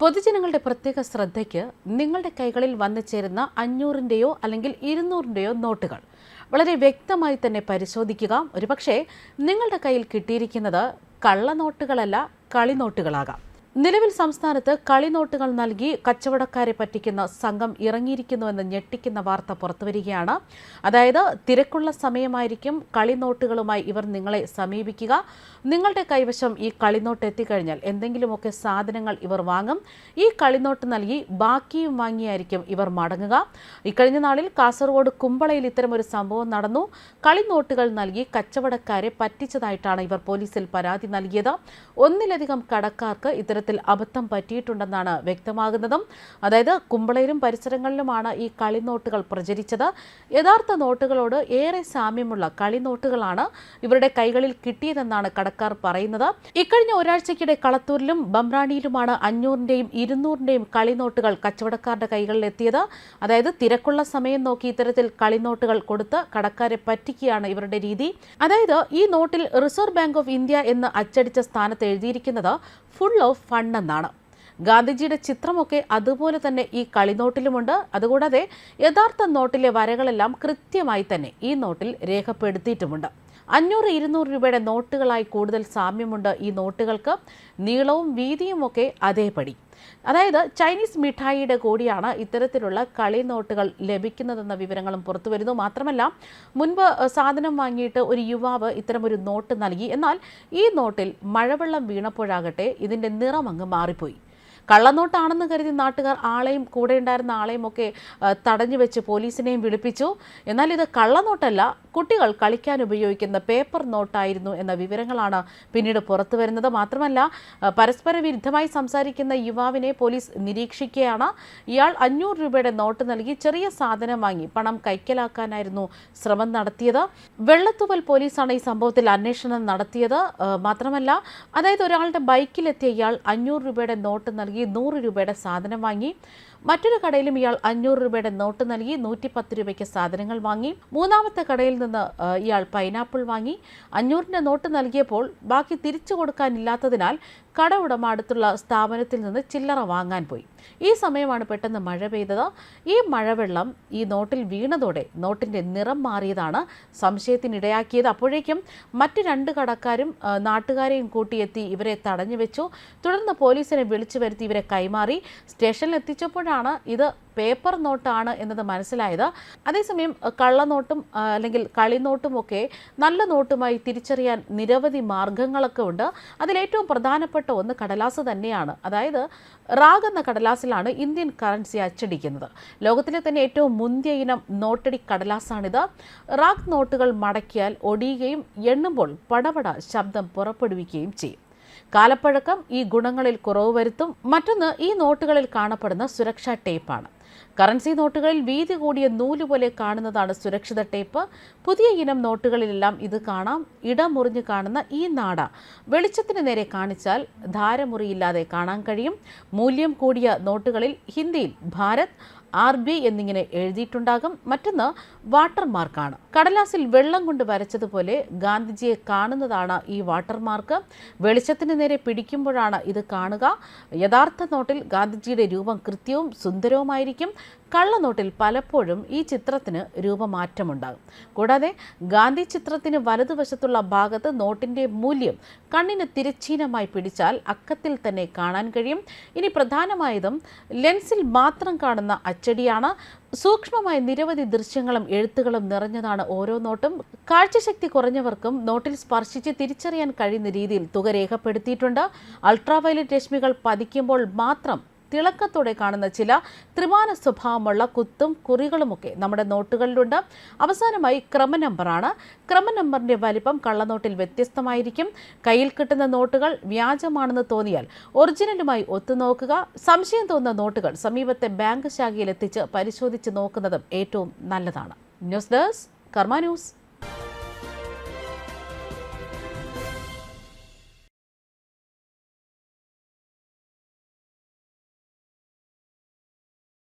പൊതുജനങ്ങളുടെ പ്രത്യേക ശ്രദ്ധയ്ക്ക് നിങ്ങളുടെ കൈകളിൽ വന്നു ചേരുന്ന 500-ന്റെയോ അല്ലെങ്കിൽ 200-ന്റെയോ നോട്ടുകൾ വളരെ വ്യക്തമായി തന്നെ പരിശോധിക്കുക. ഒരുപക്ഷെ നിങ്ങളുടെ കയ്യിൽ കിട്ടിയിരിക്കുന്നത് കള്ളനോട്ടുകളല്ല, കളിനോട്ടുകളാകാം. നിലവിൽ സംസ്ഥാനത്ത് കളിനോട്ടുകൾ നൽകി കച്ചവടക്കാരെ പറ്റിക്കുന്ന സംഘം ഇറങ്ങിയിരിക്കുന്നുവെന്ന് ഞെട്ടിക്കുന്ന വാർത്ത പുറത്തുവരികയാണ്. അതായത് തിരക്കുള്ള സമയമായിരിക്കും കളിനോട്ടുകളുമായി ഇവർ നിങ്ങളെ സമീപിക്കുക. നിങ്ങളുടെ കൈവശം ഈ കളിനോട്ട് എത്തിക്കഴിഞ്ഞാൽ എന്തെങ്കിലുമൊക്കെ സാധനങ്ങൾ ഇവർ വാങ്ങും. ഈ കളിനോട്ട് നൽകി ബാക്കിയും വാങ്ങിയായിരിക്കും ഇവർ മടങ്ങുക. ഇക്കഴിഞ്ഞ നാളിൽ കാസർഗോഡ് കുമ്പളയിൽ ഇത്തരമൊരു സംഭവം നടന്നു. കളിനോട്ടുകൾ നൽകി കച്ചവടക്കാരെ പറ്റിച്ചതായിട്ടാണ് ഇവർ പോലീസിൽ പരാതി നൽകിയത്. ഒന്നിലധികം കടക്കാർക്ക് ഇത്തരത്തിൽ അബദ്ധം പറ്റിയിട്ടുണ്ടെന്നാണ് വ്യക്തമാകുന്നത്. അതായത് കുമ്പളയിലും പരിസരങ്ങളിലുമാണ് ഈ കളിനോട്ടുകൾ പ്രചരിച്ചത്. യഥാർത്ഥ നോട്ടുകളോട് ഏറെ സാമ്യമുള്ള കളിനോട്ടുകളാണ് ഇവരുടെ കൈകളിൽ കിട്ടിയതെന്നാണ് കടക്കാർ പറയുന്നത്. ഇക്കഴിഞ്ഞ ഒരാഴ്ചയ്ക്കിടെ കളത്തൂരിലും ബംറാണിയിലുമാണ് 500-ന്റെയും 200-ന്റെയും കളിനോട്ടുകൾ കച്ചവടക്കാരുടെ കൈകളിൽ എത്തിയത്. അതായത് തിരക്കുള്ള സമയം നോക്കി ഇത്തരത്തിൽ കളിനോട്ടുകൾ കൊടുത്ത് കടക്കാരെ പറ്റിക്കുകയാണ് ഇവരുടെ രീതി. അതായത് ഈ നോട്ടിൽ റിസർവ് ബാങ്ക് ഓഫ് ഇന്ത്യ എന്ന് അച്ചടിച്ച സ്ഥാനത്ത് എഴുതിയിരിക്കുന്നത് ഫുൾ ഓഫ് ഫൺ എന്നാണ്. ഗാന്ധിജിയുടെ ചിത്രമൊക്കെ അതുപോലെ തന്നെ ഈ കളിനോട്ടിലുമുണ്ട്. അതുകൂടാതെ യഥാർത്ഥ നോട്ടിലെ വരകളെല്ലാം കൃത്യമായി തന്നെ ഈ നോട്ടിൽ രേഖപ്പെടുത്തിയിട്ടുമുണ്ട്. 500-200 രൂപയുടെ നോട്ടുകളായി കൂടുതൽ സാമ്യമുണ്ട് ഈ നോട്ടുകൾക്ക്. നീളവും വീതിയുമൊക്കെ അതേപടി. അതായത് ചൈനീസ് മിഠായിയുടെ കൂടിയാണ് ഇത്തരത്തിലുള്ള കളിനോട്ടുകൾ ലഭിക്കുന്നതെന്ന വിവരങ്ങളും പുറത്തുവരുന്നു. മാത്രമല്ല, മുൻപ് സാധനം വാങ്ങിയിട്ട് ഒരു യുവാവ് ഇത്തരമൊരു നോട്ട് നൽകി. എന്നാൽ ഈ നോട്ടിൽ മഴവെള്ളം വീണപ്പോഴാകട്ടെ ഇതിൻ്റെ നിറം അങ്ങ് മാറിപ്പോയി. കള്ളനോട്ടാണെന്ന് കരുതി നാട്ടുകാർ ആളെയും കൂടെ ഉണ്ടായിരുന്ന ആളെയും ഒക്കെ തടഞ്ഞു വെച്ച് പോലീസിനെയും വിളിപ്പിച്ചു. എന്നാൽ ഇത് കള്ളനോട്ടല്ല, കുട്ടികൾ കളിക്കാൻ ഉപയോഗിക്കുന്ന പേപ്പർ നോട്ടായിരുന്നു എന്ന വിവരങ്ങളാണ് പിന്നീട് പുറത്തു വരുന്നത്. മാത്രമല്ല, പരസ്പര വിരുദ്ധമായി സംസാരിക്കുന്ന യുവാവിനെ പോലീസ് നിരീക്ഷിക്കുകയാണ്. ഇയാൾ 500 രൂപയുടെ നോട്ട് നൽകി ചെറിയ സാധനം വാങ്ങി പണം കൈക്കലാക്കാനായിരുന്നു ശ്രമം നടത്തിയത്. വെള്ളത്തൂവൽ പോലീസാണ് ഈ സംഭവത്തിൽ അന്വേഷണം നടത്തിയത്. മാത്രമല്ല, അതായത് ഒരാളുടെ ബൈക്കിലെത്തിയ ഇയാൾ 500 രൂപയുടെ നോട്ട് നൽകി 100 രൂപയുടെ സാധനം വാങ്ങി. മറ്റൊരു കടയിലും ഇയാൾ 500 രൂപയുടെ നോട്ട് നൽകി 110 രൂപയ്ക്ക് സാധനങ്ങൾ വാങ്ങി. മൂന്നാമത്തെ കടയിൽ നിന്ന് ഇയാൾ പൈനാപ്പിൾ വാങ്ങി. 500-ന്റെ നോട്ട് നൽകിയപ്പോൾ ബാക്കി തിരിച്ചു കൊടുക്കാനില്ലാത്തതിനാൽ കട ഉടമ അടുത്തുള്ള സ്ഥാപനത്തിൽ നിന്ന് ചില്ലറ വാങ്ങാൻ പോയി. ഈ സമയമാണ് പെട്ടെന്ന് മഴ പെയ്തത്. ഈ മഴവെള്ളം ഈ നോട്ടിൽ വീണതോടെ നോട്ടിൻ്റെ നിറം മാറിയതാണ് സംശയത്തിനിടയാക്കിയത്. അപ്പോഴേക്കും മറ്റ് 2 കടക്കാരും നാട്ടുകാരെയും കൂട്ടിയെത്തി ഇവരെ തടഞ്ഞു വെച്ചു. തുടർന്ന് പോലീസിനെ വിളിച്ചു വരുത്തി ഇവരെ കൈമാറി. സ്റ്റേഷനിൽ എത്തിച്ചപ്പോഴാണ് ഇത് പേപ്പർ നോട്ടാണ് എന്നത് മനസ്സിലായത്. അതേസമയം കള്ളനോട്ടും അല്ലെങ്കിൽ കളിനോട്ടും ഒക്കെ നല്ല നോട്ടുമായി തിരിച്ചറിയാൻ നിരവധി മാർഗങ്ങളൊക്കെ ഉണ്ട്. അതിലേറ്റവും പ്രധാനപ്പെട്ട ഒന്ന് കടലാസ് തന്നെയാണ്. അതായത് റാഗ് എന്ന കടലാസിലാണ് ഇന്ത്യൻ കറൻസി അച്ചടിക്കുന്നത്. ലോകത്തിലെ തന്നെ ഏറ്റവും മുന്തിയ ഇനം നോട്ടടി കടലാസാണിത്. റാഗ് നോട്ടുകൾ മടക്കിയാൽ ഒടിയുകയും എണ്ണുമ്പോൾ പടപട ശബ്ദം പുറപ്പെടുവിക്കുകയും ചെയ്യും. കാലപ്പഴക്കം ഈ ഗുണങ്ങളിൽ കുറവ് വരുത്തും. മറ്റൊന്ന് ഈ നോട്ടുകളിൽ കാണപ്പെടുന്ന സുരക്ഷാ ടേപ്പാണ്. കറൻസി നോട്ടുകളിൽ വീതി കൂടിയ നൂല് പോലെ കാണുന്നതാണ് സുരക്ഷിത ടേപ്പ്. പുതിയ ഇനം നോട്ടുകളിലെല്ലാം ഇത് കാണാം. ഇടമുറിഞ്ഞ് കാണുന്ന ഈ നാട വെളിച്ചത്തിന് നേരെ കാണിച്ചാൽ ധാരമുറിയില്ലാതെ കാണാൻ കഴിയും. മൂല്യം കൂടിയ നോട്ടുകളിൽ ഹിന്ദിയിൽ ഭാരത്, RBI എന്നിങ്ങനെ എഴുതിയിട്ടുണ്ടാകും. മറ്റൊന്ന് വാട്ടർമാർക്കാണ്. കടലാസിൽ വെള്ളം കൊണ്ട് വരച്ചതുപോലെ ഗാന്ധിജിയെ കാണുന്നതാണ് ഈ വാട്ടർമാർക്ക്. വെളിച്ചത്തിന് നേരെ പിടിക്കുമ്പോഴാണ് ഇത് കാണുക. യഥാർത്ഥ നോട്ടിൽ ഗാന്ധിജിയുടെ രൂപം കൃത്യവും സുന്ദരവുമായിരിക്കും. കള്ളനോട്ടിൽ പലപ്പോഴും ഈ ചിത്രത്തിന് രൂപമാറ്റമുണ്ടാകും. കൂടാതെ ഗാന്ധി ചിത്രത്തിന് വലതുവശത്തുള്ള ഭാഗത്ത് നോട്ടിൻ്റെ മൂല്യം കണ്ണിന് തിരശ്ചീനമായി പിടിച്ചാൽ അക്കത്തിൽ തന്നെ കാണാൻ കഴിയും. ഇനി പ്രധാനമായതും ലെൻസിൽ മാത്രം കാണുന്ന അച്ചടിയാണ്. സൂക്ഷ്മമായ നിരവധി ദൃശ്യങ്ങളും എഴുത്തുകളും നിറഞ്ഞതാണ് ഓരോ നോട്ടും. കാഴ്ചശക്തി കുറഞ്ഞവർക്കും നോട്ടിൽ സ്പർശിച്ച് തിരിച്ചറിയാൻ കഴിയുന്ന രീതിയിൽ തുക രേഖപ്പെടുത്തിയിട്ടുണ്ട്. അൾട്രാവയലറ്റ് രശ്മികൾ പതിക്കുമ്പോൾ മാത്രം തിളക്കത്തോടെ കാണുന്ന ചില ത്രിമാന സ്വഭാവമുള്ള കുത്തും കുറികളുമൊക്കെ നമ്മുടെ നോട്ടുകളിലുണ്ട്. അവസാനമായി ക്രമനമ്പറാണ്. ക്രമനമ്പറിൻ്റെ വലിപ്പം കള്ളനോട്ടിൽ വ്യത്യസ്തമായിരിക്കും. കയ്യിൽ കിട്ടുന്ന നോട്ടുകൾ വ്യാജമാണെന്ന് തോന്നിയാൽ ഒറിജിനലുമായി ഒത്തുനോക്കുക. സംശയം തോന്നുന്ന നോട്ടുകൾ സമീപത്തെ ബാങ്ക് ശാഖയിൽ എത്തിച്ച് പരിശോധിച്ച് നോക്കുന്നതും ഏറ്റവും നല്ലതാണ്. ന്യൂസ് ഡെസ്ക് കർമ്മ ന്യൂസ്.